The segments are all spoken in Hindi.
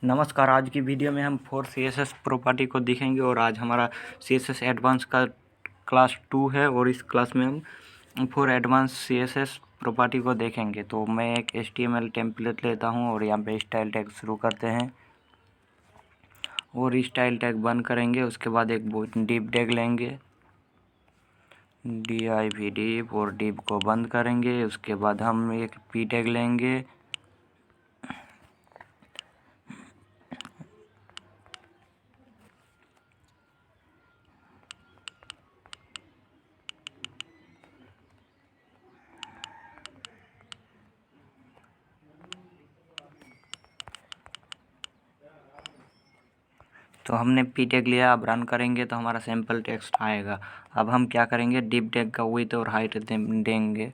नमस्कार। आज की वीडियो में हम 4 CSS प्रॉपर्टी को देखेंगे और आज हमारा CSS एडवांस का क्लास 2 है और इस क्लास में हम 4 एडवांस CSS प्रॉपर्टी को देखेंगे। तो मैं एक HTML टेम्पलेट लेता हूं और यहाँ पे स्टाइल टैग शुरू करते हैं और स्टाइल टैग बंद करेंगे। उसके बाद एक डिव टैग लेंगे, div डिव, और डिव को बंद करेंगे। उसके बाद हम एक p टैग लेंगे, तो हमने p टैग लिया। अब रन करेंगे तो हमारा सैम्पल टेक्स्ट आएगा। अब हम क्या करेंगे, डिव टैग का विड्थ और हाइट देंगे।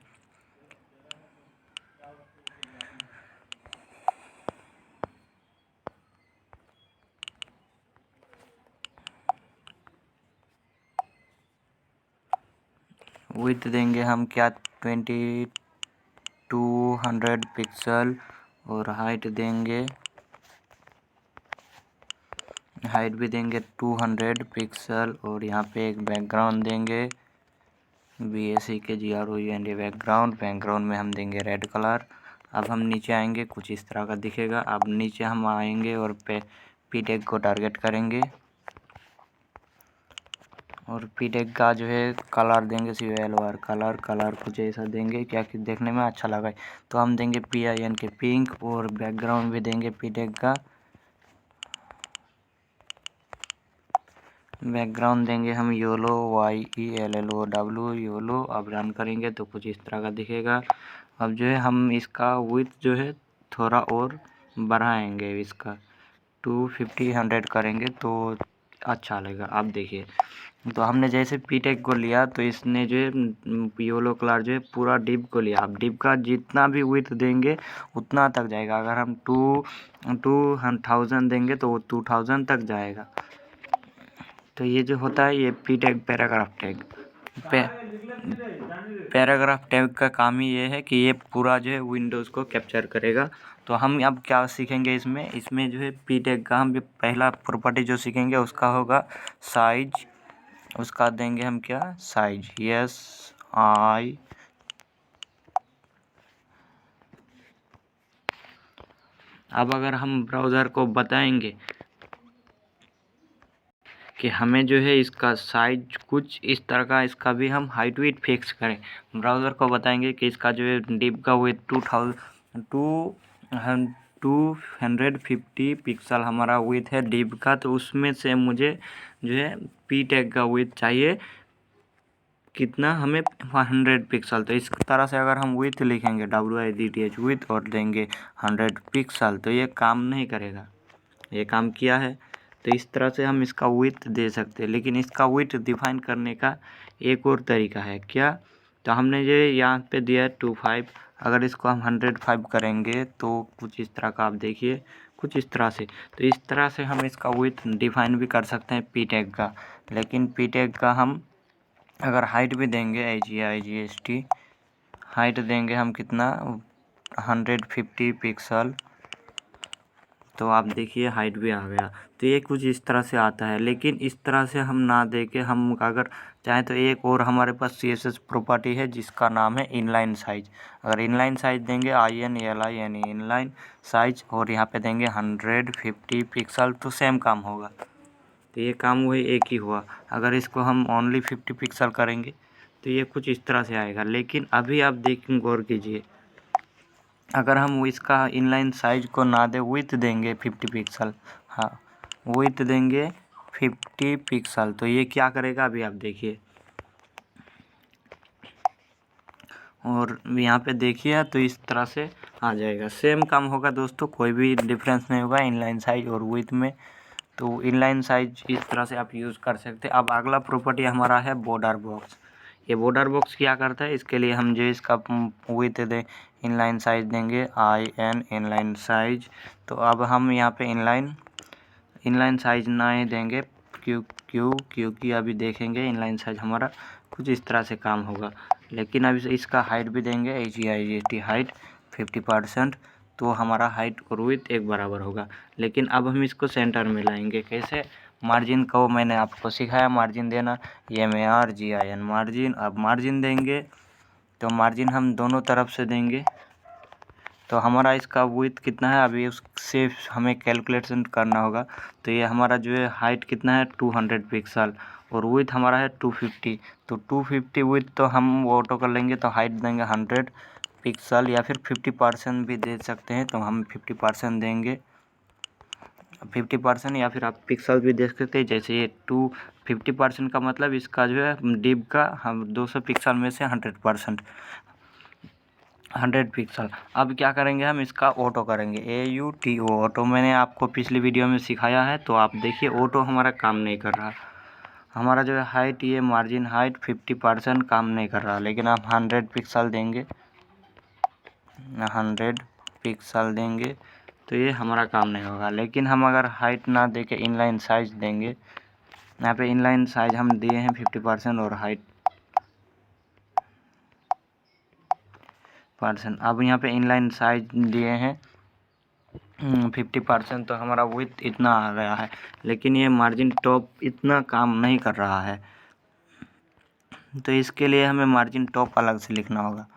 विड्थ देंगे हम क्या 2200 पिक्सल और हाइट देंगे, हाइट भी देंगे 200 पिक्सल और यहाँ पे एक बैकग्राउंड देंगे BACKGROUND बैकग्राउंड में हम देंगे रेड कलर। अब हम नीचे आएंगे, कुछ इस तरह का दिखेगा। अब नीचे हम आएंगे और p टैग को टारगेट करेंगे और p टैग का जो है कलर देंगे COLOR कलर कुछ ऐसा देंगे क्या कि देखने में अच्छा लगा। तो हम देंगे PIN के पिंक और बैकग्राउंड भी देंगे p टैग का बैकग्राउंड देंगे हम YOLO YELLOW YOLO। अब रन करेंगे तो कुछ इस तरह का दिखेगा। अब जो है हम इसका विड्थ जो है थोड़ा और बढ़ाएंगे, इसका 250 100 करेंगे तो अच्छा लगेगा। अब देखिए, तो हमने जैसे p टैग को लिया तो इसने जो है YOLO कलर जो है पूरा डिव को लिया। अब डिव का जितना भी विड्थ देंगे उतना तक जाएगा। अगर हम 2000 देंगे तो वो 2000 तक जाएगा। तो ये जो होता है ये p tag paragraph tag paragraph tag का काम ही ये है कि ये पूरा जो है विंडोज़ को कैप्चर करेगा। तो हम अब क्या सीखेंगे इसमें जो है p टैग का हम पहला प्रॉपर्टी जो सीखेंगे उसका होगा साइज। उसका देंगे हम क्या, साइज SI। अब अगर हम ब्राउज़र को बताएंगे कि हमें जो है इसका साइज कुछ इस तरह का, इसका भी हम हाइट विड्थ फिक्स करें। ब्राउज़र को बताएंगे कि इसका जो है डिव का विड्थ 250 पिक्सल हमारा विड्थ है डिव का। तो उसमें से मुझे जो है p टैग का विड्थ चाहिए कितना, हमें 100 पिक्सल। तो इस तरह से अगर हम विड्थ लिखेंगे WIDTH विड्थ और देंगे 100 पिक्सल तो ये काम नहीं करेगा। ये काम किया है। तो इस तरह से हम इसका विड्थ दे सकते हैं, लेकिन इसका विड्थ डिफाइन करने का एक और तरीका है क्या। तो हमने ये यहाँ पे दिया है 25। अगर इसको हम 105 करेंगे तो कुछ इस तरह का आप देखिए, कुछ इस तरह से। तो इस तरह से हम इसका विड्थ डिफाइन भी कर सकते हैं p टैग का। लेकिन p टैग का हम अगर हाइट भी देंगे HEIGHT हाइट देंगे हम कितना 150 पिक्सल, तो आप देखिए हाइट भी आ गया। तो ये कुछ इस तरह से आता है। लेकिन इस तरह से हम ना दे के हम अगर चाहें तो एक और हमारे पास CSS प्रॉपर्टी है जिसका नाम है इनलाइन साइज। अगर इनलाइन साइज देंगे INLINE इनलाइन साइज और यहाँ पे देंगे 150 पिक्सल तो सेम काम होगा। तो ये काम वही एक ही हुआ। अगर इसको हम ओनली 50 पिक्सल करेंगे तो ये कुछ इस तरह से आएगा। लेकिन अभी आप देखें, गौर कीजिए, अगर हम इसका इनलाइन साइज को ना दे विड्थ देंगे 50 पिक्सल, हाँ विड्थ देंगे 50 पिक्सल, तो ये क्या करेगा अभी आप देखिए। और यहाँ पे देखिए तो इस तरह से आ जाएगा, सेम काम होगा दोस्तों, कोई भी डिफरेंस नहीं होगा इनलाइन साइज और विड्थ में। तो इनलाइन साइज इस तरह से आप यूज़ कर सकते हैं। अब अगला प्रॉपर्टी हमारा है बॉर्डर बॉक्स। ये बॉर्डर बॉक्स क्या करता है, इसके लिए हम जो इसका विड्थ दे इनलाइन साइज देंगे IN इनलाइन साइज। तो अब हम यहाँ पे इनलाइन साइज ना ही देंगे क्योंकि अभी देखेंगे इनलाइन साइज हमारा कुछ इस तरह से काम होगा। लेकिन अभी इसका हाइट भी देंगे HEIGHT हाइट 50%। तो हमारा हाइट और विड्थ एक बराबर होगा। लेकिन अब हम इसको सेंटर में लाएंगे कैसे? मार्जिन को मैंने आपको सिखाया मार्जिन देना, MARGIN मार्जिन। अब मार्जिन देंगे तो मार्जिन हम दोनों तरफ से देंगे। तो हमारा इसका विड्थ कितना है अभी उससे हमें कैलकुलेशन करना होगा। तो ये हमारा जो है हाइट कितना है 200 पिक्सल और विड्थ हमारा है 250। तो 250 विड्थ तो हम ऑटो कर लेंगे तो हाइट देंगे 100 पिक्सल या फिर 50% भी दे सकते हैं। तो हम 50% देंगे, 50% या फिर आप पिक्सल भी देख सकते हैं। जैसे ये 50% का मतलब इसका जो है डिप का हम 200 पिक्सल में से 100 पिक्सल। अब क्या करेंगे हम इसका ऑटो करेंगे, AUTO ऑटो। मैंने आपको पिछली वीडियो में सिखाया है तो आप देखिए ऑटो हमारा काम नहीं कर रहा। हमारा जो है हाइट ये मार्जिन हाइट 50% काम नहीं कर रहा। लेकिन आप 100 पिक्सल देंगे, 100 पिक्सल देंगे तो ये हमारा काम नहीं होगा। लेकिन हम अगर हाइट ना दे के इनलाइन साइज देंगे, यहाँ पे इनलाइन साइज हम दिए हैं 50% और हाइट %। अब यहाँ पे इनलाइन साइज दिए हैं 50%, तो हमारा विड्थ इतना आ गया है। लेकिन ये मार्जिन टॉप इतना काम नहीं कर रहा है, तो इसके लिए हमें मार्जिन टॉप अलग से लिखना होगा।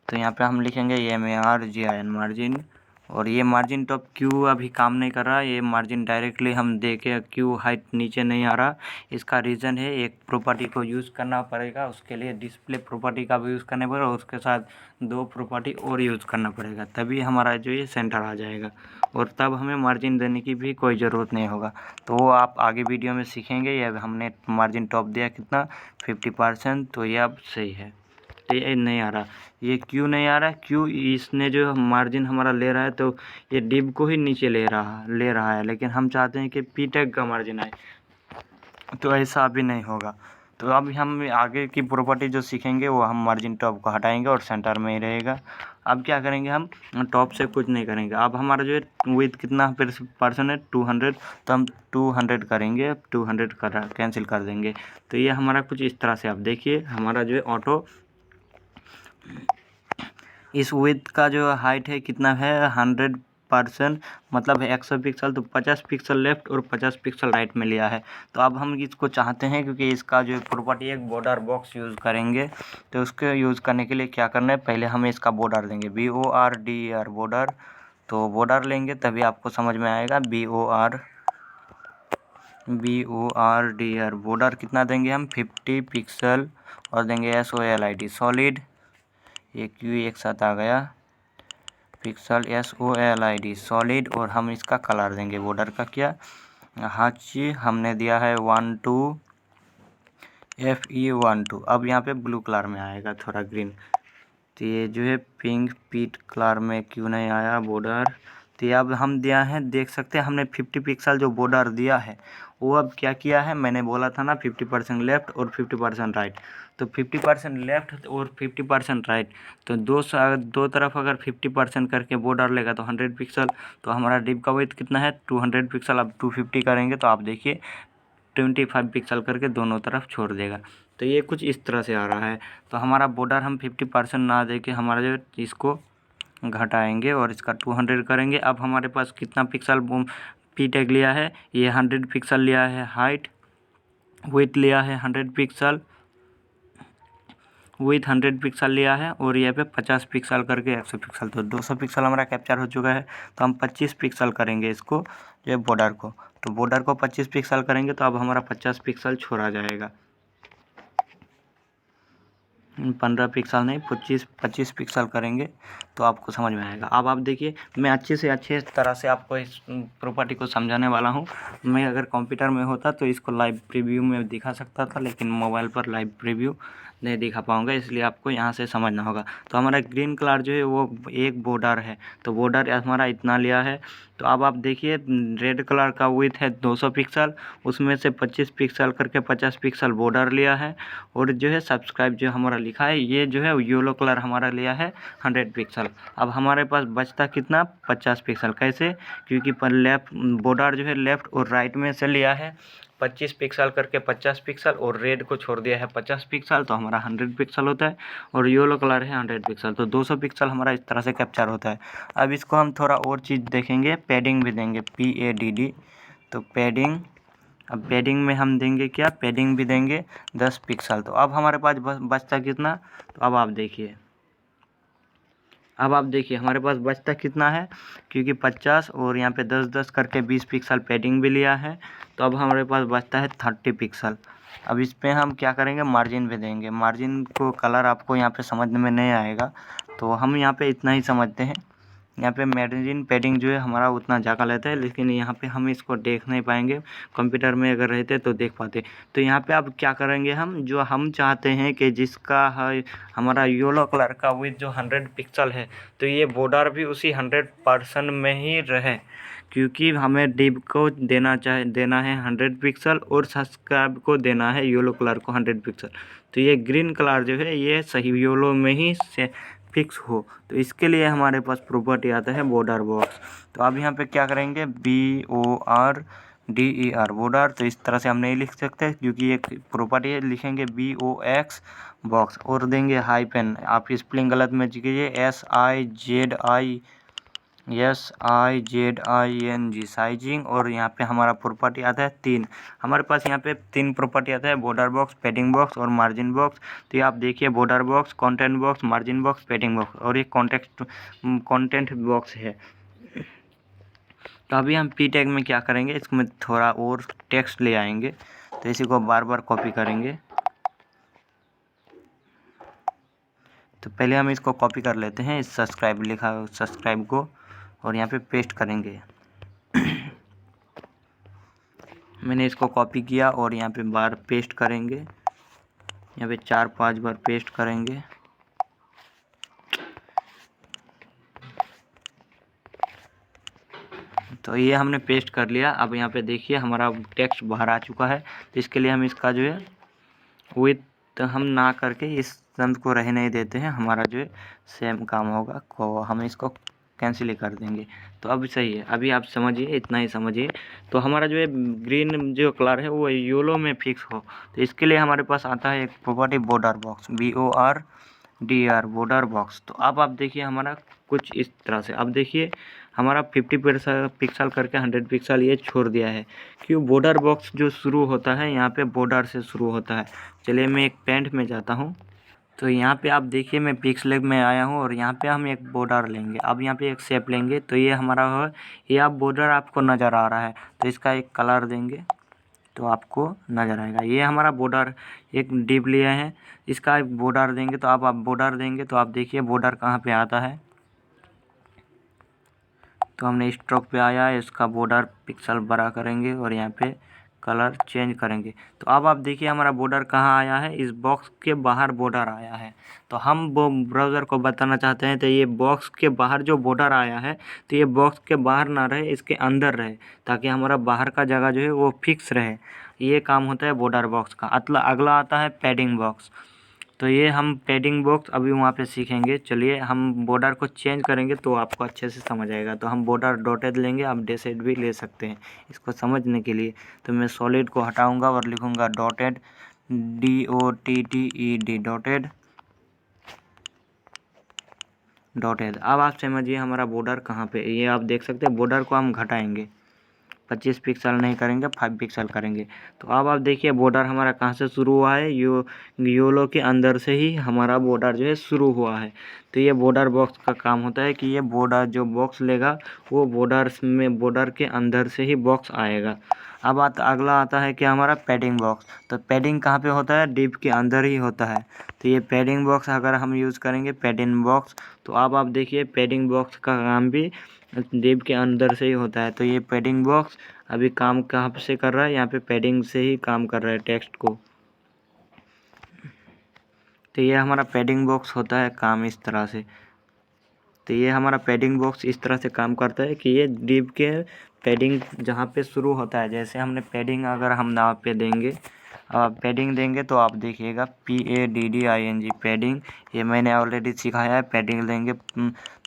तो यहाँ पे हम लिखेंगे MARGIN मार्जिन। और ये मार्जिन टॉप क्यों अभी काम नहीं कर रहा, ये मार्जिन डायरेक्टली हम देखें क्यों हाइट नीचे नहीं आ रहा, इसका रीज़न है एक प्रॉपर्टी को यूज़ करना पड़ेगा। उसके लिए डिस्प्ले प्रॉपर्टी का भी यूज़ करना पड़ेगा और उसके साथ 2 प्रॉपर्टी और यूज़ करना पड़ेगा, तभी हमारा जो ये सेंटर आ जाएगा और तब हमें मार्जिन देने की भी कोई ज़रूरत नहीं होगा। तो वो आप आगे वीडियो में सीखेंगे। ये हमने मार्जिन टॉप दिया कितना 50%, तो ये अब सही है। तो ये नहीं आ रहा, ये क्यों नहीं आ रहा? क्यों इसने जो मार्जिन हमारा ले रहा है तो ये डिप को ही नीचे ले रहा है। लेकिन हम चाहते हैं कि पी टैग का मार्जिन आए, तो ऐसा अभी नहीं होगा। तो अब हम आगे की प्रॉपर्टी जो सीखेंगे वो हम मार्जिन टॉप को हटाएंगे और सेंटर में ही रहेगा। अब क्या करेंगे हम टॉप से कुछ नहीं करेंगे। अब हमारा जो है विड्थ कितना % है 200, तो हम 200 करेंगे, 200 कैंसिल कर देंगे। तो ये हमारा कुछ इस तरह से आप देखिए हमारा जो है ऑटो इस विड्थ का जो हाइट है कितना है 100%, मतलब 100 पिक्सल, तो 50 पिक्सल लेफ्ट और 50 पिक्सल राइट में लिया है। तो अब हम इसको चाहते हैं क्योंकि इसका जो प्रॉपर्टी एक बॉर्डर बॉक्स यूज़ करेंगे। तो उसके यूज़ करने के लिए क्या करना है, पहले हमें इसका बॉर्डर देंगे BORDER बॉर्डर। तो बॉर्डर लेंगे तभी आपको समझ में आएगा। BORDER बॉर्डर कितना देंगे हम 50 पिक्सल और देंगे SOLID सॉलिड, ये क्यू एक साथ आ गया पिक्सल SOLID सॉलिड। और हम इसका कलर देंगे बॉर्डर का क्या हाची हमने दिया है 12 FE12। अब यहाँ पे ब्लू कलर में आएगा थोड़ा ग्रीन, तो ये जो है पिंक पीट कलर में क्यों नहीं आया बॉर्डर। तो ये अब हम दिया है, देख सकते हैं हमने 50 पिक्सल जो बॉर्डर दिया है वो अब क्या किया है, मैंने बोला था ना 50% लेफ्ट और 50% राइट। तो 50% लेफ्ट और 50% राइट, तो दो तरफ अगर 50% करके बॉर्डर लेगा तो 100 पिक्सल। तो हमारा डिप का विड्थ कितना है 200 पिक्सल। अब 250 करेंगे तो आप देखिए 25 पिक्सल करके दोनों तरफ छोड़ देगा। तो ये कुछ इस तरह से आ रहा है। तो हमारा बॉर्डर हम 50% ना दे के हमारा जो इसको घटाएंगे और इसका 200 करेंगे। अब हमारे पास कितना पिक्सल पी टैग लिया है, ये 100 पिक्सल लिया है हाइट, विड्थ लिया है 100 पिक्सल, विथ 100 पिक्सल लिया है और ये पे 50 पिक्सल करके 100 पिक्सल, तो 200 पिक्सल हमारा कैप्चर हो चुका है। तो हम 25 पिक्सल करेंगे इसको जो बॉर्डर को। तो बॉर्डर को 25 पिक्सल करेंगे तो अब हमारा 50 पिक्सल छोड़ा जाएगा, 15 पिक्सल नहीं 25 पिक्सल करेंगे तो आपको समझ में आएगा। अब आप देखिए मैं अच्छे तरह से आपको इस प्रॉपर्टी को समझाने वाला हूँ। मैं अगर कंप्यूटर में होता तो इसको लाइव प्रीव्यू में दिखा सकता था, लेकिन मोबाइल पर लाइव प्रीव्यू नहीं दिखा पाऊँगा, इसलिए आपको यहाँ से समझना होगा। तो हमारा ग्रीन कलर जो है वो एक बॉर्डर है, तो बॉर्डर हमारा इतना लिया है। तो अब आप देखिए रेड कलर का विड्थ है 200 पिक्सल, उसमें से 25 पिक्सल करके 50 पिक्सल बॉर्डर लिया है और जो है सब्सक्राइब जो हमारा लिखा है ये जो है येलो कलर हमारा लिया है 100 पिक्सल। अब हमारे पास बचता कितना 50 पिक्सल, कैसे, क्योंकि पर लेफ्ट बॉर्डर जो है लेफ़्ट और राइट में से लिया है 25 पिक्सल करके 50 पिक्सल और रेड को छोड़ दिया है 50 पिक्सल, तो हमारा 100 पिक्सल होता है। और येलो कलर है 100 पिक्सल, तो 200 पिक्सल हमारा इस तरह से कैप्चर होता है। अब इसको हम थोड़ा और चीज़ देखेंगे, पैडिंग भी देंगे, PADD। तो पैडिंग, अब पैडिंग में हम देंगे क्या, पैडिंग भी देंगे 10 पिक्सल। तो अब हमारे पास बचता कितना, तो अब आप देखिए हमारे पास बचता कितना है, क्योंकि 50 और यहाँ पे 10-10 करके 20 पिक्सल पैडिंग भी लिया है, तो अब हमारे पास बचता है 30 पिक्सल। अब इस पर हम क्या करेंगे, मार्जिन भी देंगे। मार्जिन को कलर आपको यहाँ पे समझने में नहीं आएगा, तो हम यहाँ पे इतना ही समझते हैं। यहाँ पे मार्जिन पैडिंग जो है हमारा उतना ज़्यादा लेता है, लेकिन यहाँ पे हम इसको देख नहीं पाएंगे। कंप्यूटर में अगर रहते तो देख पाते। तो यहाँ पे अब क्या करेंगे, हम जो हम चाहते हैं कि जिसका है हमारा येलो कलर का विथ जो 100 पिक्सल है, तो ये बॉर्डर भी उसी 100% में ही रहे, क्योंकि हमें डिव को देना है 100 पिक्सल और सब्सक्राइब को देना है येलो कलर को 100 पिक्सल। तो ये ग्रीन कलर जो है ये सही येलो में ही से फिक्स हो, तो इसके लिए हमारे पास प्रॉपर्टी आता है बॉर्डर बॉक्स। तो अब यहाँ पे क्या करेंगे, BORDER बॉर्डर। तो इस तरह से हम नहीं लिख सकते, क्योंकि एक प्रॉपर्टी है, लिखेंगे BOX बॉक्स और देंगे हाइपन। आप स्पेलिंग गलत मत कीजिए, SIZING साइजिंग। और यहाँ पे हमारा प्रॉपर्टी आता है 3। हमारे पास यहाँ पे 3 प्रॉपर्टी आता है, बॉर्डर बॉक्स, पैडिंग बॉक्स और मार्जिन बॉक्स। तो ये आप देखिए, border box, content box, margin box, padding box और ये कंटेंट बॉक्स है। तो अभी हम पी टैग में क्या करेंगे, इसमें थोड़ा और टेक्स्ट ले आएंगे। तो इसी को बार बार कॉपी करेंगे। तो पहले हम इसको कॉपी कर लेते हैं, इस सब्सक्राइब को, और यहाँ पे पेस्ट करेंगे। मैंने इसको कॉपी किया और यहाँ पे बार पेस्ट करेंगे, यहाँ पे 4-5 बार पेस्ट करेंगे। तो ये हमने पेस्ट कर लिया। अब यहाँ पे देखिए हमारा टेक्स्ट बाहर आ चुका है। तो इसके लिए हम इसका जो है विथ हम ना करके इस संत को रह नहीं देते हैं, हमारा जो है सेम काम होगा, को हम इसको कैंसिल ही कर देंगे। तो अब सही है, अभी आप समझिए, इतना ही समझिए। तो हमारा जो है ग्रीन जो कलर है वो येलो में फिक्स हो, तो इसके लिए हमारे पास आता है एक property border box, BORDER border box. तो अब आप देखिए हमारा कुछ इस तरह से, अब देखिए हमारा 50 पिक्सल करके 100 पिक्सल ये छोड़ दिया है, क्यों, बॉर्डर बॉक्स जो शुरू होता है यहाँ पे बॉर्डर से शुरू होता है। चलिए मैं एक पेंट में जाता हूँ। तो यहाँ पे आप देखिए मैं पिक्सल में आया हूँ और यहाँ पे हम एक बॉर्डर लेंगे। अब यहाँ पे एक शेप लेंगे, तो ये हमारा है, ये आप बॉर्डर आपको नज़र आ रहा है, तो इसका एक कलर देंगे तो आपको नज़र आएगा। ये हमारा बॉर्डर एक डिव लिया है, इसका एक बॉर्डर देंगे। तो आप बॉर्डर देंगे तो आप देखिए बॉर्डर कहाँ पे आता है। तो हमने स्ट्रोक पे आया है, इसका बॉर्डर पिक्सल बड़ा करेंगे और यहाँ पे कलर चेंज करेंगे। तो अब आप देखिए हमारा बॉर्डर कहाँ आया है, इस बॉक्स के बाहर बॉर्डर आया है। तो हम वो ब्राउज़र को बताना चाहते हैं, तो ये बॉक्स के बाहर जो बॉर्डर आया है, तो ये बॉक्स के बाहर ना रहे, इसके अंदर रहे, ताकि हमारा बाहर का जगह जो है वो फिक्स रहे। ये काम होता है बॉर्डर बॉक्स का। अगला आता है पैडिंग बॉक्स। तो ये हम पैडिंग बॉक्स अभी वहाँ पे सीखेंगे। चलिए हम बॉर्डर को चेंज करेंगे तो आपको अच्छे से समझ आएगा। तो हम बॉर्डर डॉटेड लेंगे, आप डैशेड भी ले सकते हैं इसको समझने के लिए। तो मैं सॉलिड को हटाऊंगा और लिखूंगा डॉटेड, DOTTED डॉटेड। अब आप समझिए हमारा बॉर्डर कहाँ पे, ये आप देख सकते हैं। बॉर्डर को हम घटाएंगे, 25 पिक्सल नहीं करेंगे, 5 पिक्सल करेंगे। तो अब आप देखिए बॉर्डर हमारा कहाँ से शुरू हुआ है, येलो के अंदर से ही हमारा बॉर्डर जो है शुरू हुआ है। तो ये बॉर्डर बॉक्स का काम होता है कि ये बॉर्डर जो बॉक्स लेगा वो बॉर्डर के अंदर से ही बॉक्स आएगा। अब अगला आता है कि हमारा पैडिंग बॉक्स। तो पैडिंग कहाँ पे होता है, डिव के अंदर ही होता है। तो ये पैडिंग बॉक्स अगर हम यूज़ करेंगे, पैडिंग बॉक्स, तो अब आप देखिए पैडिंग बॉक्स का काम भी डिव के अंदर से ही होता है। तो ये पैडिंग बॉक्स अभी काम कहाँ से कर रहा है, यहाँ पे पैडिंग से ही काम कर रहा है टेक्स्ट को। तो ये हमारा पैडिंग बॉक्स होता है काम इस तरह से। तो ये हमारा पैडिंग बॉक्स इस तरह से काम करता है कि ये डिव के पैडिंग जहाँ पे शुरू होता है, जैसे हमने पैडिंग अगर हम नाव पे देंगे, पैडिंग देंगे तो आप देखिएगा PADDING पैडिंग, ये मैंने ऑलरेडी सिखाया है। पैडिंग देंगे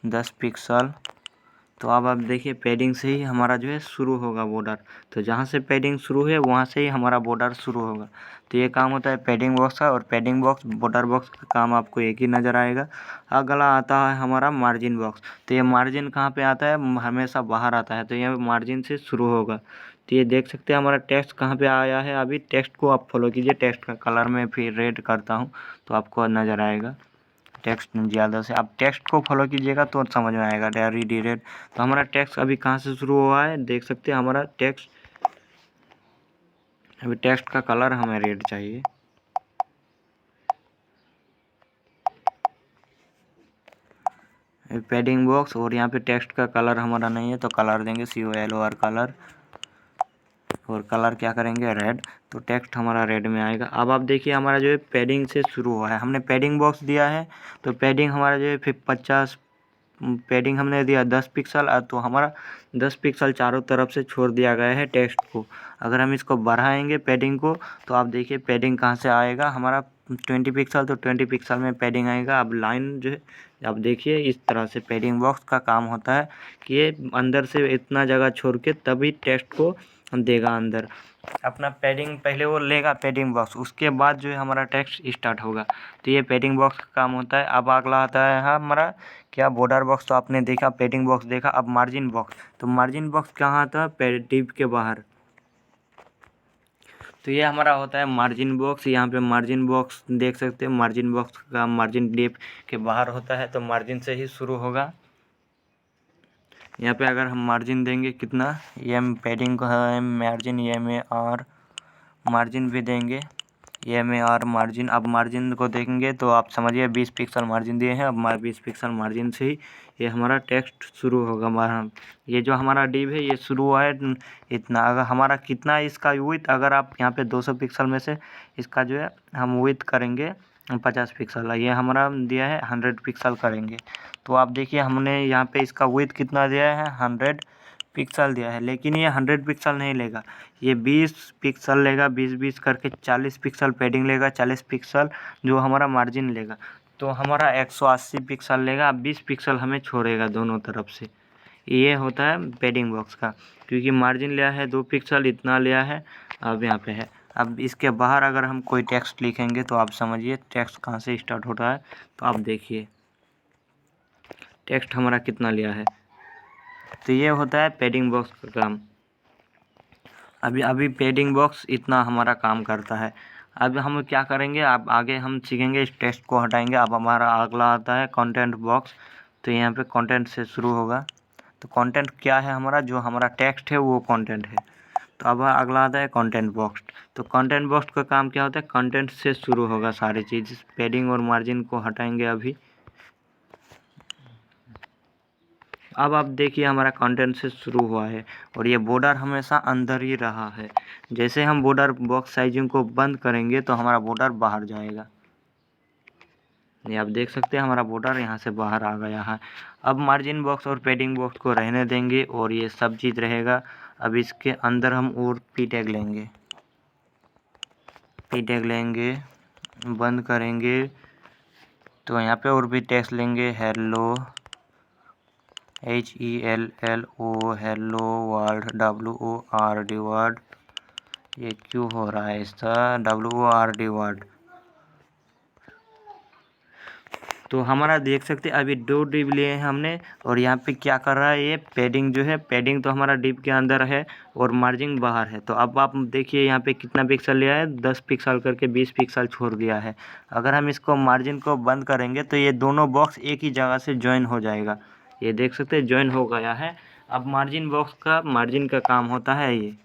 10 पिक्सल। तो अब आप देखिए पैडिंग से ही हमारा जो है शुरू होगा बॉर्डर। तो जहाँ से पैडिंग शुरू है वहाँ से ही हमारा बॉर्डर शुरू होगा। तो ये काम होता है पैडिंग बॉक्स का, और पैडिंग बॉक्स बॉर्डर बॉक्स का काम आपको एक ही नज़र आएगा। अगला आता है हमारा मार्जिन बॉक्स। तो ये मार्जिन कहाँ पे आता है, हमेशा बाहर आता है, तो ये मार्जिन से शुरू होगा। तो ये देख सकते हैं हमारा टेक्स्ट कहाँ पे आया है। अभी टेक्स्ट को आप फॉलो कीजिए, टेक्स्ट का कलर में फिर रेड करता हूँ तो आपको नज़र आएगा। टेक्स्ट ज़्यादा से आप टेक्स्ट को फॉलो कीजिएगा तो समझ में आएगा। Diary D red. तो हमारा टेक्स्ट अभी कहाँ से शुरू हुआ है, देख सकते हैं हमारा टेक्स्ट। अभी टेक्स्ट का कलर हमें रेड चाहिए। पैडिंग बॉक्स, और यहाँ पे टेक्स्ट का कलर हमारा नहीं है तो कलर देंगे COLOR कलर, और कलर क्या करेंगे रेड। तो टेक्स्ट हमारा रेड में आएगा। अब आप देखिए हमारा जो है पैडिंग से शुरू हुआ है। हमने पैडिंग बॉक्स दिया है तो पैडिंग हमारा जो है फिर 50 पैडिंग हमने दिया 10 पिक्सल, तो हमारा 10 पिक्सल चारों तरफ से छोड़ दिया गया है टेक्स्ट को। अगर हम इसको बढ़ाएंगे पैडिंग को तो आप देखिए पैडिंग कहाँ से आएगा, हमारा 20 पिक्सल, तो 20 पिक्सल में पैडिंग आएगा। अब लाइन जो है आप देखिए इस तरह से पैडिंग बॉक्स का काम होता है कि ये अंदर से इतना जगह छोड़ के तभी टेक्स्ट को देगा अंदर। अपना पैडिंग पहले वो लेगा पैडिंग बॉक्स, उसके बाद जो है हमारा टेक्स्ट स्टार्ट होगा। तो ये पैडिंग बॉक्स का काम होता है। अब अगला आता है हमारा क्या, बॉर्डर बॉक्स। तो आपने देखा पैडिंग बॉक्स देखा। अब मार्जिन बॉक्स। तो मार्जिन बॉक्स कहाँ आता है, डिव के बाहर। तो ये हमारा होता है मार्जिन बॉक्स। यहाँ पे मार्जिन बॉक्स देख सकते हैं, मार्जिन बॉक्स का मार्जिन डिव के बाहर होता है, तो मार्जिन से ही शुरू होगा। यहाँ पे अगर हम मार्जिन देंगे कितना, एम पैडिंग का है मार्जिन, MAR मार्जिन भी देंगे, MAR मार्जिन। अब मार्जिन को देखेंगे तो आप समझिए 20 पिक्सल मार्जिन दिए हैं। अब 20 पिक्सल मार्जिन से ही ये हमारा टेक्स्ट शुरू होगा। ये जो हमारा डिव है ये शुरू हुआ है इतना। अगर हमारा कितना इसका विड्थ, अगर आप यहाँ पे 200 पिक्सल में से इसका जो है हम विड्थ करेंगे 50 पिक्सल, ये हमारा दिया है 100 पिक्सल करेंगे। तो आप देखिए हमने यहाँ पे इसका विड्थ कितना दिया है, 100 पिक्सल दिया है, लेकिन ये 100 पिक्सल नहीं लेगा, ये 20 पिक्सल लेगा। 20 करके 40 पिक्सल पैडिंग लेगा, 40 पिक्सल जो हमारा मार्जिन लेगा, तो हमारा 180 पिक्सल लेगा। 20 पिक्सल हमें छोड़ेगा दोनों तरफ से। ये होता है पैडिंग बॉक्स का, क्योंकि मार्जिन लिया है 2 पिक्सल, इतना लिया है। अब यहाँ पे है। अब इसके बाहर अगर हम कोई टेक्स्ट लिखेंगे तो आप समझिए टेक्स्ट कहाँ से स्टार्ट होता है। तो आप देखिए टेक्स्ट हमारा कितना लिया है। तो ये होता है पैडिंग बॉक्स का काम। अभी पैडिंग बॉक्स इतना हमारा काम करता है। अब हम क्या करेंगे, अब आगे हम सीखेंगे, इस टेक्स्ट को हटाएंगे। अब हमारा अगला आता है कंटेंट बॉक्स। तो यहाँ पे कंटेंट से शुरू होगा। तो कंटेंट क्या है हमारा, जो हमारा टेक्स्ट है वो कंटेंट है। तो अब अगला आता है कंटेंट बॉक्स। तो कंटेंट बॉक्स का काम क्या होता है, कंटेंट से शुरू होगा सारी चीज़। पैडिंग और मार्जिन को हटाएंगे अभी। अब आप देखिए हमारा कंटेंट से शुरू हुआ है, और ये बॉर्डर हमेशा अंदर ही रहा है। जैसे हम बॉर्डर बॉक्स साइजिंग को बंद करेंगे तो हमारा बॉर्डर बाहर जाएगा। ये आप देख सकते हैं हमारा बॉर्डर यहाँ से बाहर आ गया है। अब मार्जिन बॉक्स और पैडिंग बॉक्स को रहने देंगे और ये सब चीज़ रहेगा। अब इसके अंदर हम और पी टैग लेंगे, बंद करेंगे तो यहाँ पे और भी टेक्स्ट लेंगे, hello, HELLO hello world, WORD word. ये क्यों हो रहा है इसका, WORD वर्ड। तो हमारा देख सकते हैं अभी 2 डिव लिए हैं हमने, और यहाँ पे क्या कर रहा है, ये पैडिंग जो है, पैडिंग तो हमारा डिव के अंदर है और मार्जिन बाहर है। तो अब आप देखिए यहाँ पे कितना पिक्सल लिया है, 10 पिक्सल करके 20 पिक्सल छोड़ दिया है। अगर हम इसको मार्जिन को बंद करेंगे तो ये दोनों बॉक्स एक ही जगह से ज्वाइन हो जाएगा। ये देख सकते हैं ज्वाइन हो गया है। अब मार्जिन बॉक्स का मार्जिन का काम होता है ये।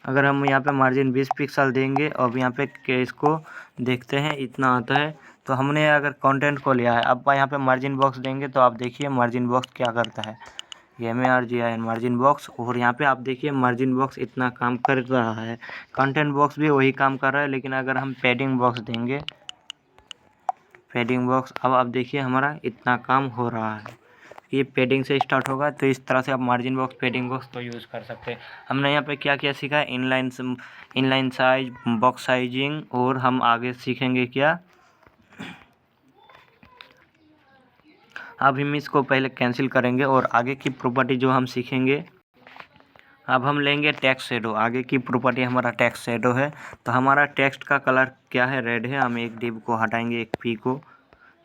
अगर हम यहाँ पे मार्जिन 20 पिक्सल देंगे, अब यहाँ पे इसको देखते हैं इतना आता है। तो हमने अगर कंटेंट को लिया है, अब यहाँ पे मार्जिन बॉक्स देंगे तो आप देखिए मार्जिन बॉक्स क्या करता है, MARGIN मार्जिन बॉक्स। और यहाँ पे आप देखिए मार्जिन बॉक्स इतना काम कर रहा है। कंटेंट बॉक्स भी वही काम कर रहा है, लेकिन अगर हम पैडिंग बॉक्स देंगे, पैडिंग बॉक्स, अब आप देखिए हमारा इतना काम हो रहा है। ये पैडिंग से स्टार्ट होगा। तो इस तरह से आप मार्जिन बॉक्स पैडिंग बॉक्स तो यूज़ कर सकते हैं। हमने यहाँ पे क्या क्या सीखा है, इनलाइन साइज, बॉक्स साइजिंग, और हम आगे सीखेंगे क्या, अब हम इसको पहले कैंसिल करेंगे और आगे की प्रॉपर्टी जो हम सीखेंगे, अब हम लेंगे टेक्स्ट शेडो। आगे की प्रॉपर्टी हमारा टेक्स्ट शेडो है। तो हमारा टेक्स्ट का कलर क्या है, रेड है। हम एक डिव को हटाएंगे, एक पी को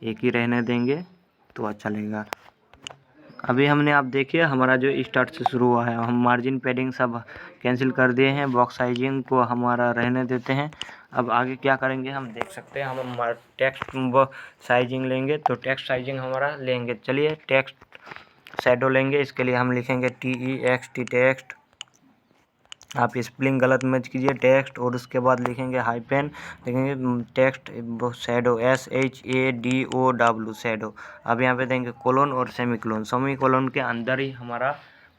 एक ही रहने देंगे तो अच्छा लगेगा। अभी हमने आप देखिए हमारा जो स्टार्ट से शुरू हुआ है, हम मार्जिन पैडिंग सब कैंसिल कर दिए हैं, बॉक्स साइजिंग को हमारा रहने देते हैं। अब आगे क्या करेंगे हम देख सकते हैं। हम टेक्स्ट साइजिंग लेंगे तो टेक्स्ट साइजिंग हमारा लेंगे, चलिए टेक्स्ट शेडो लेंगे। इसके लिए हम लिखेंगे TEXT टेक्स्ट, आप स्पेलिंग गलत मत कीजिए, टेक्स्ट और उसके बाद लिखेंगे हाइपेन, लिखेंगे टेक्स्ट शेडो SHADOW शेडो। अब यहाँ पे देंगे कोलोन और सेमीकोलोन। सेमीकोलोन के अंदर ही हमारा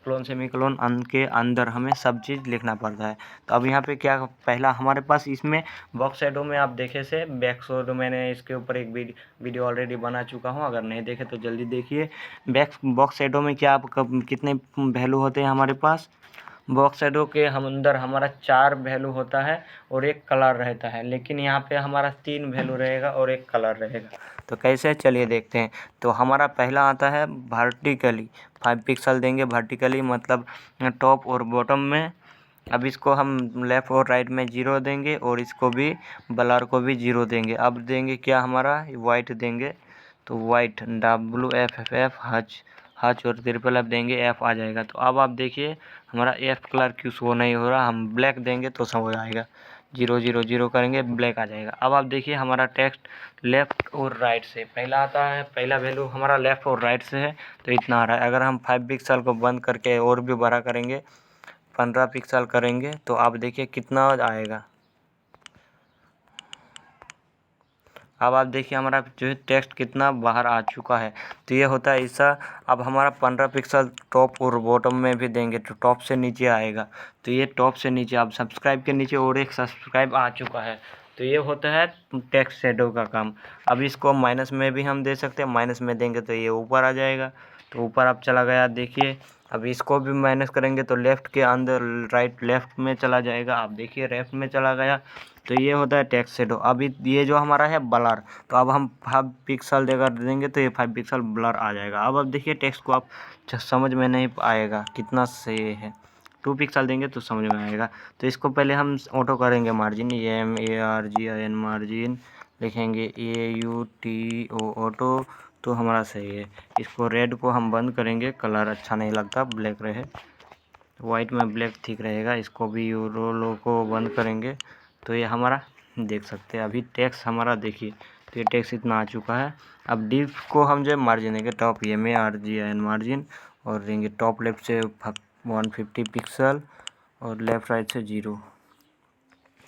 कोलोन सेमीकोलोन के अंदर हमें सब चीज़ लिखना पड़ता है। तो अब यहाँ पे क्या पहला हमारे पास इसमें बॉक्स शेडो में आप देखे से बैक शेडो, मैंने इसके ऊपर एक वीडियो ऑलरेडी बना चुका हूँ, अगर नहीं देखे तो जल्दी देखिए। बॉक्स शेडो में क्या आप कितने वैल्यू होते हैं हमारे पास, बॉक्स शेडो के हम अंदर हमारा 4 वैल्यू होता है और एक कलर रहता है, लेकिन यहाँ पे हमारा 3 वैल्यू रहेगा और एक कलर रहेगा। तो कैसे, चलिए देखते हैं। तो हमारा पहला आता है वर्टिकली, 5 पिक्सल देंगे वर्टिकली, मतलब टॉप और बॉटम में। अब इसको हम लेफ़्ट और राइट में 0 देंगे और इसको भी ब्लर को भी 0 देंगे। अब देंगे क्या हमारा वाइट देंगे, तो वाइट WFF हच और ट्रिपल F देंगे, F आ जाएगा। तो अब आप देखिए हमारा F कलर क्यों शो नहीं हो रहा, हम ब्लैक देंगे तो समझ आएगा, 0 0 0 करेंगे ब्लैक आ जाएगा। अब आप देखिए हमारा टेक्स्ट लेफ़्ट और राइट से पहला आता है, पहला वैल्यू हमारा लेफ़्ट और राइट से है तो इतना आ रहा है। अगर हम 5 पिक्सल को बंद करके और भी बड़ा करेंगे, 15 पिक्सल करेंगे तो आप देखिए कितना आएगा। अब आप देखिए हमारा जो है टेक्स्ट कितना बाहर आ चुका है। तो ये होता है ऐसा। अब हमारा 15 पिक्सल टॉप और बॉटम में भी देंगे तो टॉप से नीचे आएगा। तो ये टॉप से नीचे, अब सब्सक्राइब के नीचे और एक सब्सक्राइब आ चुका है। तो ये होता है टेक्स्ट शेडो का काम। अब इसको माइनस में भी हम दे सकते हैं, माइनस में देंगे तो ये ऊपर आ जाएगा। तो ऊपर अब चला गया, देखिए। अब इसको भी माइनस करेंगे तो लेफ़्ट के अंदर राइट लेफ़्ट में चला जाएगा, आप देखिए लेफ़्ट में चला गया। तो ये होता है टेक्स्ट शेडो। अभी ये जो हमारा है ब्लर, तो अब हम 5 पिक्सल देकर देंगे तो ये 5 पिक्सल ब्लर आ जाएगा। अब देखिए टेक्स्ट को आप समझ में नहीं आएगा कितना सही है, 2 पिक्सल देंगे तो समझ में आएगा। तो इसको पहले हम ऑटो करेंगे मार्जिन, MARGIN मार्जिन, लिखेंगे AUTO ऑटो, तो हमारा सही है। इसको रेड को हम बंद करेंगे, कलर अच्छा नहीं लगता, ब्लैक रहे, वाइट में ब्लैक ठीक रहेगा। इसको भी यूरो को बंद करेंगे तो ये हमारा देख सकते हैं। अभी टेक्स्ट हमारा देखिए, तो ये टेक्स्ट इतना आ चुका है। अब डिव को हम जो मार्जिन देंगे टॉप MARGIN मार्जिन और देंगे टॉप लेफ्ट से 150 पिक्सल और लेफ़्ट राइट से 0।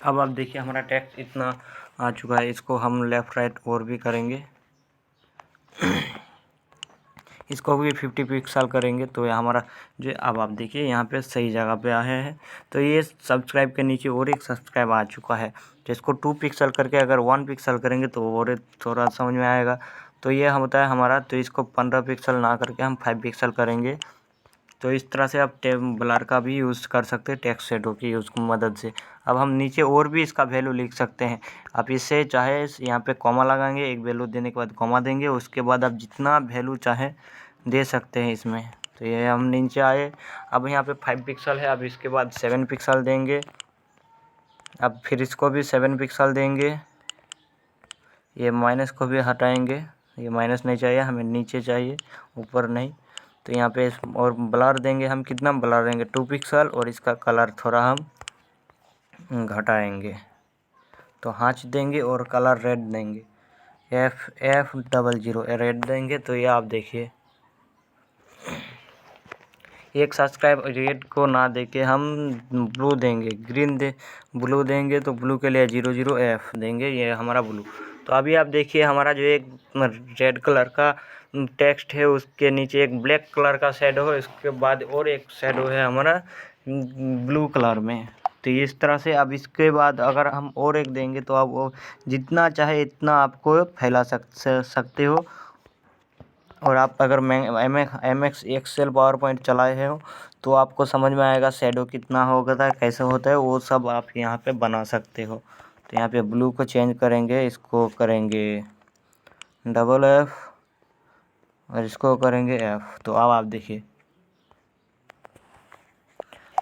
अब आप देखिए हमारा टेक्स्ट इतना आ चुका है। इसको हम लेफ़्ट राइट और भी करेंगे, इसको भी 50 पिक्सल करेंगे तो ये हमारा जो, अब आप देखिए यहाँ पे सही जगह पे आया है। तो ये सब्सक्राइब के नीचे और एक सब्सक्राइब आ चुका है। तो इसको 2 पिक्सल करके अगर 1 पिक्सल करेंगे तो और थोड़ा समझ में आएगा। तो ये होता है हमारा। तो इसको 15 पिक्सल ना करके हम 5 पिक्सल करेंगे। तो इस तरह से आप ब्लर का भी यूज़ कर सकते हैं टेक्स्ट शेडो की यूज़ की मदद से। अब हम नीचे और भी इसका वैल्यू लिख सकते हैं। आप इससे चाहे यहाँ पे कॉमा लगाएंगे, एक वैल्यू देने के बाद कॉमा देंगे, उसके बाद आप जितना वैल्यू चाहे दे सकते हैं इसमें। तो ये हम नीचे आए। अब यहाँ पे 5 पिक्सल है, अब इसके बाद 7 पिक्सल देंगे। अब फिर इसको भी 7 पिक्सल देंगे। ये माइनस को भी हटाएंगे, ये माइनस नहीं चाहिए हमें, नीचे चाहिए, ऊपर नहीं। तो यहाँ पे और ब्लर देंगे हम, कितना ब्लर देंगे 2 पिक्सल और इसका कलर थोड़ा हम घटाएंगे। तो हाँच देंगे और कलर रेड देंगे, FF00 रेड देंगे। तो ये आप देखिए एक सब्सक्राइब रेड को ना देके हम ब्लू देंगे, ब्लू देंगे तो ब्लू के लिए 00F देंगे, ये हमारा ब्लू। तो अभी आप देखिए हमारा जो एक रेड कलर का टेक्स्ट है उसके नीचे एक ब्लैक कलर का शेडो है, इसके बाद और एक शेडो है हमारा ब्लू कलर में। तो इस तरह से अब इसके बाद अगर हम और एक देंगे तो आप जितना चाहे इतना आपको फैला सकते हो। और आप अगर MS एक्सेल पावर पॉइंट चलाए हो तो आपको समझ में आएगा शेडो कितना होता है, कैसे होता है, वो सब आप यहाँ पे बना सकते हो। तो यहाँ पे ब्लू को चेंज करेंगे, इसको करेंगे FF और इसको करेंगे F। तो अब आप देखिए,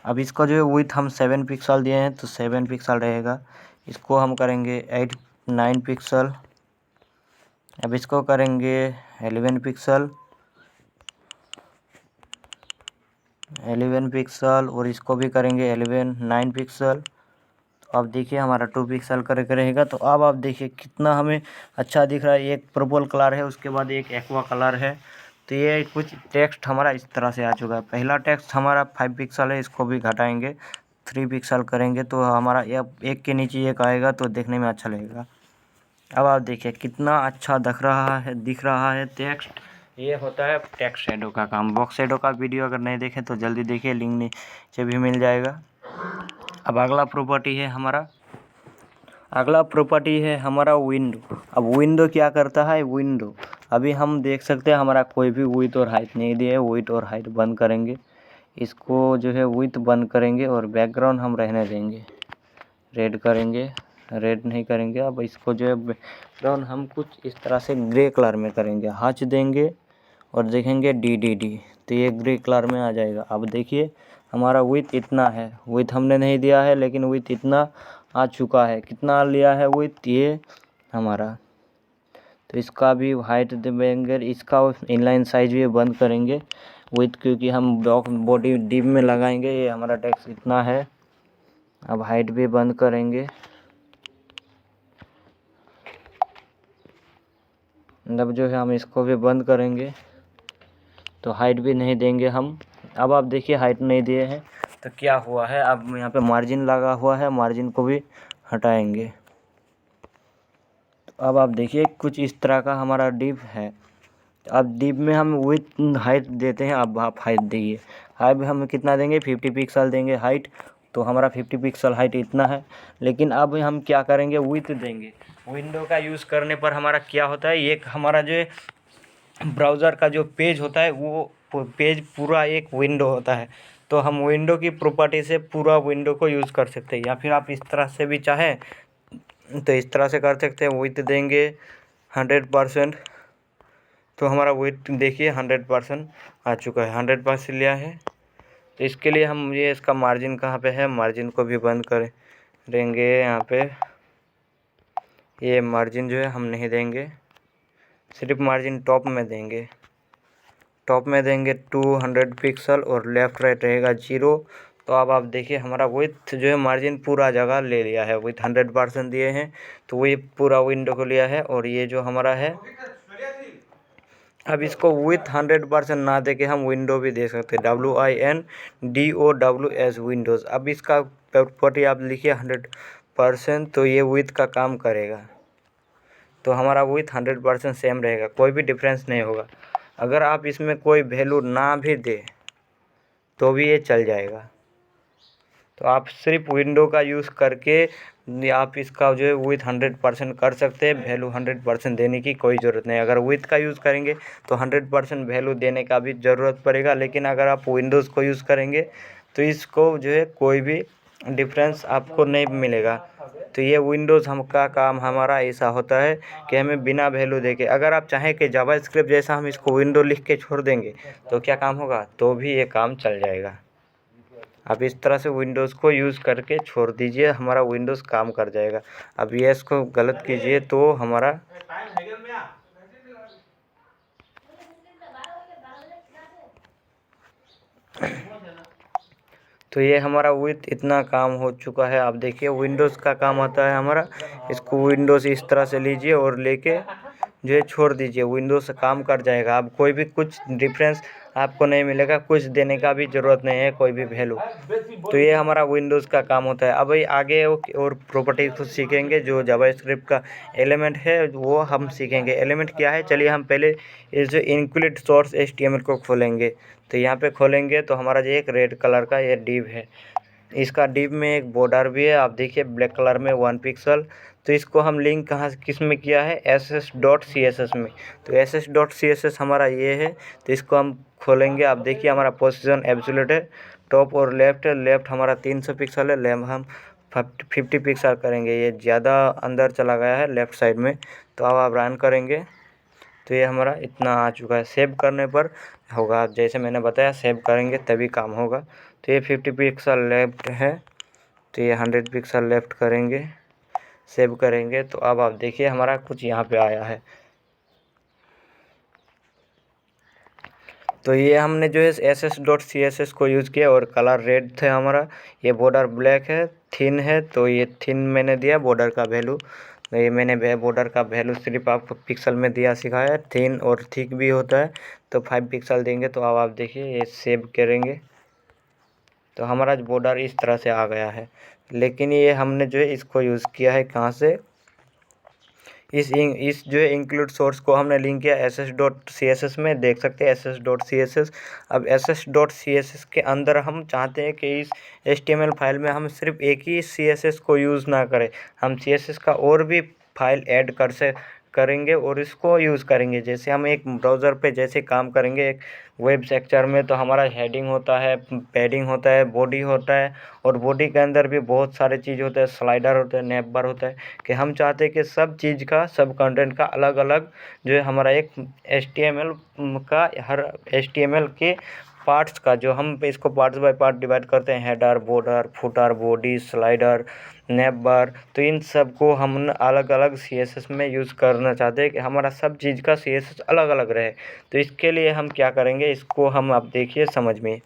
अब इसका जो है विथ हम 7 पिक्सल दिए हैं तो 7 पिक्सल रहेगा। इसको हम करेंगे 9 पिक्सल। अब इसको करेंगे 11 पिक्सल, 11 पिक्सल, और इसको भी करेंगे 9 पिक्सल। तो अब देखिए हमारा 2 पिक्सल करके रहेगा। तो अब आप देखिए कितना हमें अच्छा दिख रहा है। एक पर्पल कलर है, उसके बाद एक एक्वा कलर है। तो ये कुछ टेक्स्ट हमारा इस तरह से आ चुका है। पहला टेक्स्ट हमारा 5 पिक्सल है, इसको भी घटाएंगे 3 पिक्सल करेंगे तो हमारा एक के नीचे एक आएगा तो देखने में अच्छा लगेगा। अब आप देखिए कितना अच्छा दिख रहा है टेक्स्ट। ये होता है टेक्स्ट शैडो का काम। बॉक्स शैडो का वीडियो अगर नहीं देखें तो जल्दी देखिए, लिंक नीचे भी मिल जाएगा। अब अगला प्रॉपर्टी है हमारा विंडो। अब विंडो क्या करता है, विंडो अभी हम देख सकते हैं हमारा कोई भी विड्थ और हाइट नहीं दिया है। विड्थ और हाइट बंद करेंगे, इसको जो है विड्थ बंद करेंगे और बैकग्राउंड हम रहने देंगे, रेड करेंगे, रेड नहीं करेंगे। अब इसको जो है बैकग्राउंड हम कुछ इस तरह से ग्रे कलर में करेंगे, हच देंगे और देखेंगे DDD, तो ये ग्रे कलर में आ जाएगा। अब देखिए हमारा विड्थ इतना है, विड्थ हमने नहीं दिया है लेकिन विड्थ इतना आ चुका है। कितना लिया है विड्थ ये हमारा, तो इसका भी हाइट देंगे, इसका इनलाइन साइज भी बंद करेंगे विड्थ, क्योंकि हम बॉडी डिप में लगाएंगे। ये हमारा टेक्स्ट इतना है। अब हाइट भी बंद करेंगे, मतलब जो है हम इसको भी बंद करेंगे, तो हाइट भी नहीं देंगे हम। अब आप देखिए हाइट नहीं दिए हैं तो क्या हुआ है। अब यहाँ पे मार्जिन लगा हुआ है, मार्जिन को भी हटाएंगे। तो अब आप देखिए कुछ इस तरह का हमारा डिप है। अब डिप में हम विथ हाइट देते हैं। अब आप हाइट दिए, हाइट हम कितना देंगे, 50 पिक्सल देंगे हाइट। तो हमारा 50 पिक्सल हाइट इतना है। लेकिन अब हम क्या करेंगे, विथ देंगे। विंडो का यूज़ करने पर हमारा क्या होता है, एक हमारा जो ब्राउज़र का जो पेज होता है वो पेज पूरा एक विंडो होता है। तो हम विंडो की प्रॉपर्टी से पूरा विंडो को यूज़ कर सकते हैं, या फिर आप इस तरह से भी चाहें तो इस तरह से कर सकते हैं। विथ देंगे 100%, तो हमारा विथ देखिए 100% आ चुका है, 100% लिया है। तो इसके लिए हम ये इसका मार्जिन कहाँ पे है, मार्जिन को भी बंद करेंगे। यहाँ पे ये मार्जिन जो है हम नहीं देंगे, सिर्फ मार्जिन टॉप में देंगे। टॉप में देंगे 200 पिक्सल और लेफ़्ट राइट रहेगा 0। तो अब आप देखिए हमारा विथ जो है मार्जिन पूरा जगह ले लिया है। विथ 100% दिए हैं तो वही पूरा विंडो को लिया है। और ये जो हमारा है, अब इसको विथ 100% ना दे के हम विंडो भी दे सकते हैं, WINDOWS विंडोज़। अब इसका प्रॉपर्टी आप लिखिए 100%, तो ये विथ का काम करेगा। तो हमारा विथ 100% सेम रहेगा, कोई भी डिफरेंस नहीं होगा। अगर आप इसमें कोई वैल्यू ना भी दे तो भी ये चल जाएगा। तो आप सिर्फ विंडो का यूज़ करके आप इसका जो है विथ 100% कर सकते हैं। वैल्यू 100% देने की कोई ज़रूरत नहीं। अगर विथ का यूज़ करेंगे तो 100% वैल्यू देने का भी ज़रूरत पड़ेगा। लेकिन अगर आप विंडोज़ को यूज़ करेंगे तो इसको जो है कोई भी डिफरेंस आपको नहीं मिलेगा। तो ये विंडोज़ का काम हमारा ऐसा होता है कि हमें बिना वैल्यू देके, अगर आप चाहें कि जावास्क्रिप्ट जैसा हम इसको विंडो लिख के छोड़ देंगे तो क्या काम होगा, तो भी ये काम चल जाएगा। आप इस तरह से विंडोज़ को यूज़ करके छोड़ दीजिए, हमारा विंडोज़ काम कर जाएगा। अब ये इसको गलत कीजिए तो हमारा तो ये हमारा विथ इतना काम हो चुका है। आप देखिए विंडोज़ का काम आता है हमारा, इसको विंडोज़ इस तरह से लीजिए और लेके जो है छोड़ दीजिए, विंडोज़ से काम कर जाएगा। अब कोई भी कुछ डिफरेंस आपको नहीं मिलेगा, कुछ देने का भी ज़रूरत नहीं है, कोई भी वैल्यू। तो ये हमारा विंडोज़ का काम होता है। अब आगे और प्रॉपर्टी को सीखेंगे। जो जावास्क्रिप्ट का एलिमेंट है वो हम सीखेंगे। एलिमेंट क्या है, चलिए हम पहले इस जो इंक्लूड सोर्स HTML को खोलेंगे। तो यहाँ पे खोलेंगे तो हमारा जो एक रेड कलर का ये डिव है, इसका डिव में एक बॉर्डर भी है। आप देखिए ब्लैक कलर में 1 पिक्सल। तो इसको हम लिंक कहाँ किस में किया है, ss.css में। तो ss.css हमारा ये है। तो इसको हम खोलेंगे। आप देखिए हमारा पोजीशन एब्सोल्यूट है, टॉप और लेफ्ट हमारा 300 पिक्सल है, लेफ्ट हम 50 पिक्सल करेंगे। ये ज़्यादा अंदर चला गया है लेफ़्ट साइड में। तो अब आप रन करेंगे तो ये हमारा इतना आ चुका है। सेव करने पर होगा, जैसे मैंने बताया, सेव करेंगे तभी काम होगा। तो ये 50 पिक्सल लेफ्ट है, तो ये 100 पिक्सल लेफ्ट करेंगे, सेव करेंगे। तो अब आप देखिए हमारा कुछ यहाँ पे आया है। तो ये हमने जो है ss.css को यूज़ किया और कलर रेड थे हमारा। ये बॉर्डर ब्लैक है, थिन है, तो ये थिन मैंने दिया बॉर्डर का वैल्यू। तो ये मैंने बॉर्डर का वैल्यू सिर्फ आपको पिक्सल में दिया सिखाया। थिन और थिक भी होता है, तो 5 पिक्सल देंगे। तो अब आप देखिए ये सेव करेंगे तो हमारा बॉर्डर इस तरह से आ गया है। लेकिन ये हमने जो है इसको यूज़ किया है कहाँ से, इस जो है इंक्लूड सोर्स को हमने लिंक किया ss.css में, देख सकते हैं ss.css। अब ss.css के अंदर हम चाहते हैं कि इस HTML फाइल में हम सिर्फ एक ही CSS को यूज़ ना करें, हम CSS का और भी फाइल ऐड करेंगे और इसको यूज़ करेंगे। जैसे हम एक ब्राउज़र पे जैसे काम करेंगे एक वेब सेक्टर में, तो हमारा हेडिंग होता है, पैडिंग होता है, बॉडी होता है, और बॉडी के अंदर भी बहुत सारे चीज़ होते हैं, स्लाइडर होता है, नैप बार होता है। कि हम चाहते हैं कि सब चीज़ का, सब कंटेंट का अलग अलग जो है हमारा एक HTML का, हर HTML के पार्ट्स का, जो हम इसको पार्ट्स बाय पार्ट डिवाइड करते हैं, header, border, footer, body, slider, nav bar, तो इन सब को हम अलग अलग CSS में यूज़ करना चाहते हैं कि हमारा सब चीज़ का CSS अलग अलग रहे। तो इसके लिए हम क्या करेंगे, इसको हम आप देखिए समझ में।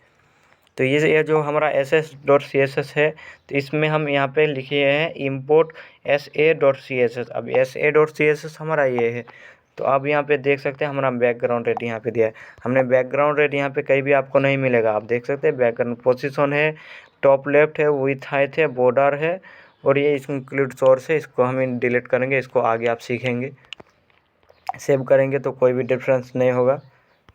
तो ये जो हमारा ss.css है, तो इसमें हम यहाँ पे लिखे हैं import sa.css। अब sa.css हमारा ये है। तो आप यहाँ पे देख सकते हैं हमारा बैकग्राउंड रेट यहाँ पे दिया है। हमने बैकग्राउंड रेट यहाँ पे कहीं भी आपको नहीं मिलेगा, आप देख सकते हैं। बैकग्राउंड पोजीशन है, टॉप लेफ्ट है, विड्थ हाइट है, बॉर्डर है, और ये इंक्लूड सोर्स है। इसको हम डिलीट करेंगे, इसको आगे आप सीखेंगे। सेव करेंगे तो कोई भी डिफरेंस नहीं होगा।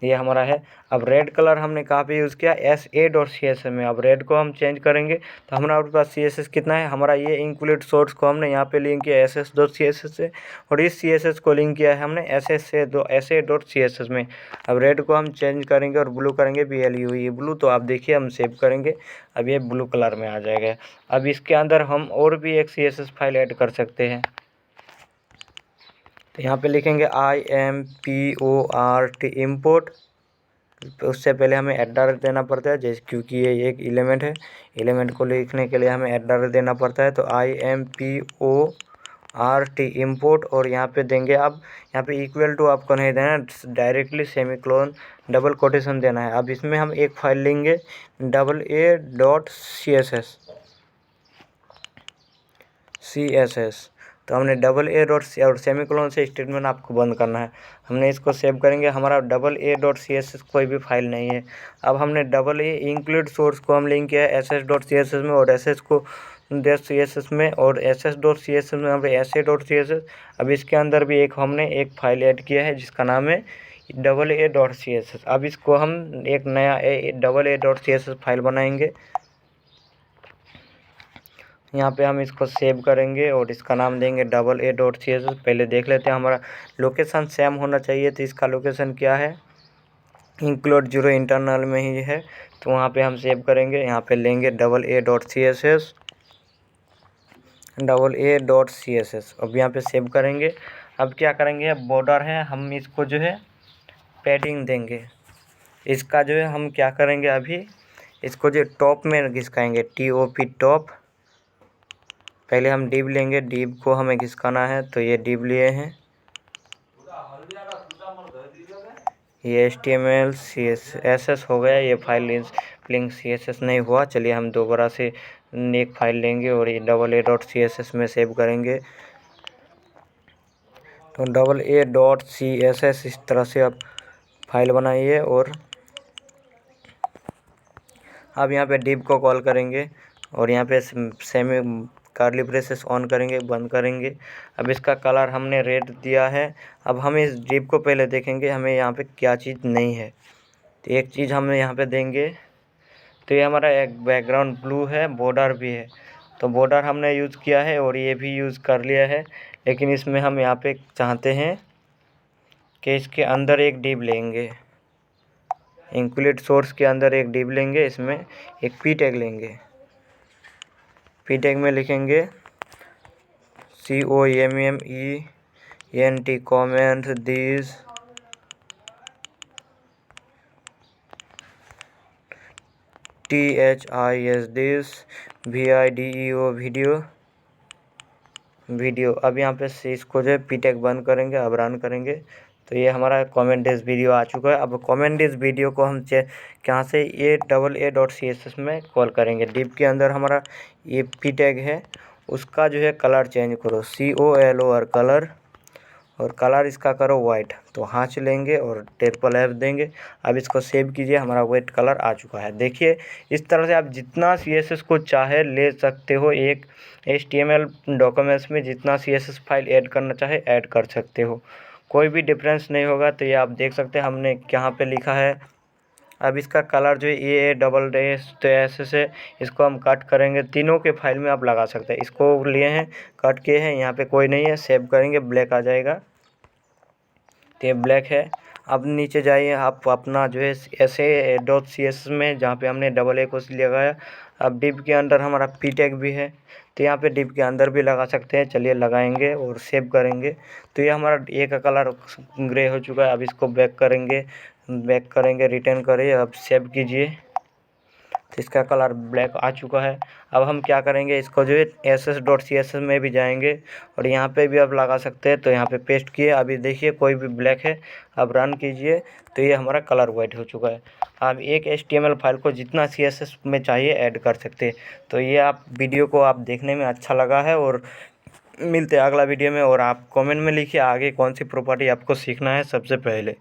ये हमारा है। अब रेड कलर हमने कहाँ पे यूज़ किया, sa.css में। अब रेड को हम चेंज करेंगे तो हमारा पास CSS कितना है, हमारा ये इंक्लूड सोर्स को हमने यहाँ पे लिंक किया ss.css से, और इस CSS को लिंक किया है हमने sa.css में। अब रेड को हम चेंज करेंगे और ब्लू करेंगे, BLUE ब्लू। तो आप देखिए हम सेव करेंगे, अब ये ब्लू कलर में आ जाएगा। अब इसके अंदर हम और भी एक CSS फाइल ऐड कर सकते हैं। तो यहाँ पे लिखेंगे import import। तो उससे पहले हमें एडर देना पड़ता है, जैसे क्योंकि ये एक एलिमेंट है, एलिमेंट को लिखने के लिए हमें एडर देना पड़ता है। तो import import, और यहाँ पे देंगे। अब यहाँ पे इक्वल टू आपको नहीं देना, डायरेक्टली सेमीकोलन डबल कोटेशन देना है। अब इसमें हम एक फाइल लेंगे CSS। तो हमने a और सेमीकोलन से स्टेटमेंट आपको बंद करना है। हमने इसको सेव करेंगे, हमारा CSS कोई भी फाइल नहीं है। अब हमने a इंक्लूड सोर्स को हम लिंक किया है ss.css में, और ss को .css में, और ss.css में हमारे sa.css। अब इसके अंदर भी हमने एक फाइल ऐड किया है जिसका नाम है a.css। अब इसको हम एक नया a.css फाइल बनाएंगे। यहाँ पे हम इसको सेव करेंगे और इसका नाम देंगे a.css। पहले देख लेते हैं, हमारा लोकेशन सेम होना चाहिए। तो इसका लोकेशन क्या है, इंक्लूड 0 इंटरनल में ही है। तो वहाँ पे हम सेव करेंगे, यहाँ पे लेंगे a.css। अब यहाँ पे सेव करेंगे। अब क्या करेंगे, बॉर्डर है, हम इसको जो है पैडिंग देंगे। इसका जो है हम क्या करेंगे, अभी इसको जो टॉप में घिसकाएंगे, TOP टॉप। पहले हम डिव लेंगे, डिव को हमें घिसकाना है। तो ये डिव लिए हैं, ये HTML CSS हो गया। ये फाइल लिंक CSS नहीं हुआ, चलिए हम दोबारा से एक फाइल लेंगे और ये a.css में सेव करेंगे। तो a.css इस तरह से आप फाइल बनाइए, और अब यहाँ पे डिव को कॉल करेंगे और यहाँ पे सेमी कर्ली ब्रेसेस ऑन करेंगे, बंद करेंगे। अब इसका कलर हमने रेड दिया है। अब हम इस डिव को पहले देखेंगे हमें यहाँ पे क्या चीज़ नहीं है। तो एक चीज़ हम यहाँ पे देंगे, तो ये हमारा एक बैकग्राउंड ब्लू है, बॉर्डर भी है। तो बॉर्डर हमने यूज़ किया है और ये भी यूज़ कर लिया है, लेकिन इसमें हम यहाँ पे चाहते हैं कि इसके अंदर एक डिव लेंगे, इंक्लूड सोर्स के अंदर एक डिव लेंगे, इसमें एक p टैग लेंगे। p टैग में लिखेंगे COMMENT comment this THIS VIDEO video. अब यहाँ पे से इसको जो है पीटेक बंद करेंगे, अब रन करेंगे तो ये हमारा कमेंट दिस वीडियो आ चुका है। अब कमेंट दिस वीडियो को हम कहाँ से AA.CSS में कॉल करेंगे। डिव के अंदर हमारा ये पीटेक है, उसका जो है कलर चेंज करो, COLOR कलर, और कलर इसका करो वाइट। तो हाँच लेंगे और ट्रिपल F देंगे। अब इसको सेव कीजिए, हमारा वाइट कलर आ चुका है। देखिए इस तरह से आप जितना CSS को चाहे ले सकते हो। एक HTML डॉक्यूमेंट्स में जितना CSS फाइल ऐड करना चाहे ऐड कर सकते हो, कोई भी डिफरेंस नहीं होगा। तो ये आप देख सकते हैं हमने यहाँ पे लिखा है। अब इसका कलर जो है AA तो ऐसे से इसको हम कट करेंगे। तीनों के फाइल में आप लगा सकते हैं। इसको लिए हैं, कट किए हैं, यहाँ पे कोई नहीं है, सेव करेंगे, ब्लैक आ जाएगा, तो ये ब्लैक है। अब नीचे जाइए आप अपना जो है SA.CSS में, जहाँ पे हमने AA को लगाया। अब डिव के अंदर हमारा पीटेक भी है, तो यहाँ पे डिव के अंदर भी लगा सकते हैं। चलिए लगाएंगे और सेव करेंगे। तो ये हमारा ए का कलर ग्रे हो चुका है। अब इसको बैक करेंगे, रिटर्न करिए, अब सेव कीजिए, तो इसका कलर ब्लैक आ चुका है। अब हम क्या करेंगे, इसको जो है SS.CSS में भी जाएंगे और यहाँ पे भी आप लगा सकते हैं। तो यहाँ पे पेस्ट किए, अभी देखिए कोई भी ब्लैक है। अब रन कीजिए, तो ये हमारा कलर वाइट हो चुका है। आप एक HTML फाइल को जितना CSS में चाहिए ऐड कर सकते हैं। तो ये आप वीडियो को आप देखने में अच्छा लगा है, और मिलते हैं अगला वीडियो में। और आप कमेंट में लिखिए आगे कौन सी प्रॉपर्टी आपको सीखना है सबसे पहले।